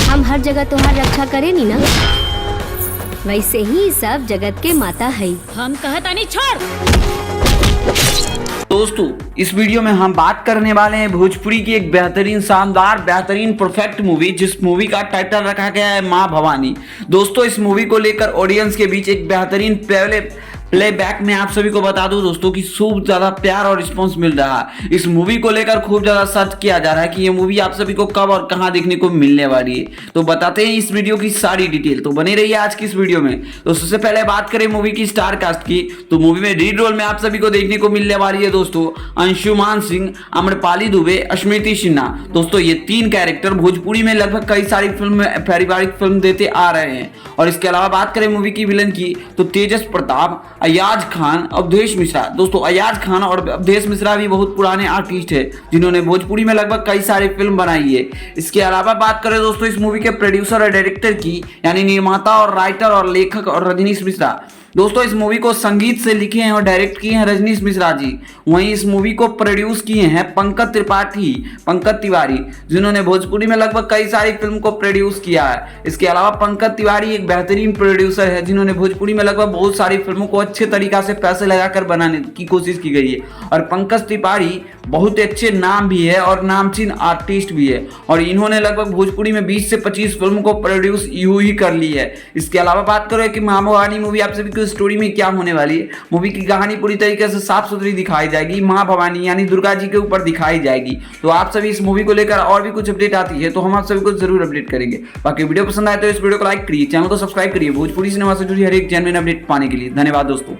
हम हर जगह तुम्हार रक्षा करे नी ना, वैसे ही सब जगत के माता है। हम कहता नहीं छोड़। दोस्तों इस वीडियो में हम बात करने वाले हैं भोजपुरी की एक बेहतरीन शानदार बेहतरीन परफेक्ट मूवी, जिस मूवी का टाइटल रखा गया है माँ भवानी। दोस्तों इस मूवी को लेकर ऑडियंस के बीच एक बेहतरीन प्लेबैक में आप सभी को बता दूं दोस्तों कि खूब ज्यादा प्यार और रिस्पांस मिल रहा है। इस मूवी को लेकर खूब ज्यादा सर्च किया जा रहा है कि ये मूवी आप सभी को कब और कहां देखने को मिलने वाली है। तो बताते हैं इस वीडियो की सारी डिटेल, तो बने रहिए आज की इस वीडियो में। तो सबसे पहले बात करें मूवी की स्टार कास्ट की, तो मूवी में लीड रोल में आप सभी को देखने को मिलने वाली है दोस्तों अंशुमान सिंह, आम्रपाली दुबे, स्मृति सिन्हा। दोस्तों ये तीन कैरेक्टर भोजपुरी में लगभग कई सारी फिल्म पारिवारिक फिल्म देते आ रहे हैं। और इसके अलावा बात करें मूवी की विलन की, तो तेजस प्रताप, अयाज खान, अवधेश मिश्रा। दोस्तों अयाज खान और अवधेश मिश्रा भी बहुत पुराने आर्टिस्ट है जिन्होंने भोजपुरी में लगभग कई सारी फिल्म बनाई है। इसके अलावा बात करें दोस्तों इस मूवी के प्रोड्यूसर और डायरेक्टर की, यानी निर्माता और राइटर और लेखक और रजनीश मिश्रा। दोस्तों इस मूवी को संगीत से लिखे हैं और डायरेक्ट किए हैं रजनीश मिश्रा जी। वहीं इस मूवी को प्रोड्यूस किए हैं पंकज तिवारी, जिन्होंने भोजपुरी में लगभग कई सारी फिल्म को प्रोड्यूस किया है। इसके अलावा पंकज तिवारी एक बेहतरीन प्रोड्यूसर है जिन्होंने भोजपुरी में लगभग बहुत सारी फिल्मों को अच्छे तरीका से पैसे लगाकर बनाने की कोशिश की गई है। और पंकज तिवारी बहुत अच्छे नाम भी है और नामचीन आर्टिस्ट भी है, और इन्होंने लगभग भोजपुरी में 20 से 25 फिल्म को प्रोड्यूस यूं ही कर ली है। इसके अलावा बात करें कि माँ भवानी मूवी आप सभी को स्टोरी में क्या होने वाली है। मूवी की कहानी पूरी तरीके से साफ सुथरी दिखाई जाएगी, माँ भवानी यानी दुर्गा जी के ऊपर दिखाई जाएगी। तो आप सभी इस मूवी को लेकर और भी कुछ अपडेट आती है तो हम आप सभी को जरूर अपडेट करेंगे। बाकी वीडियो पसंद आए तो इस वीडियो को लाइक करिए, चैनल को सब्सक्राइब करिए भोजपुरी सिनेमा से जुड़ी हर एक जेन्युइन अपडेट पाने के लिए। धन्यवाद दोस्तों।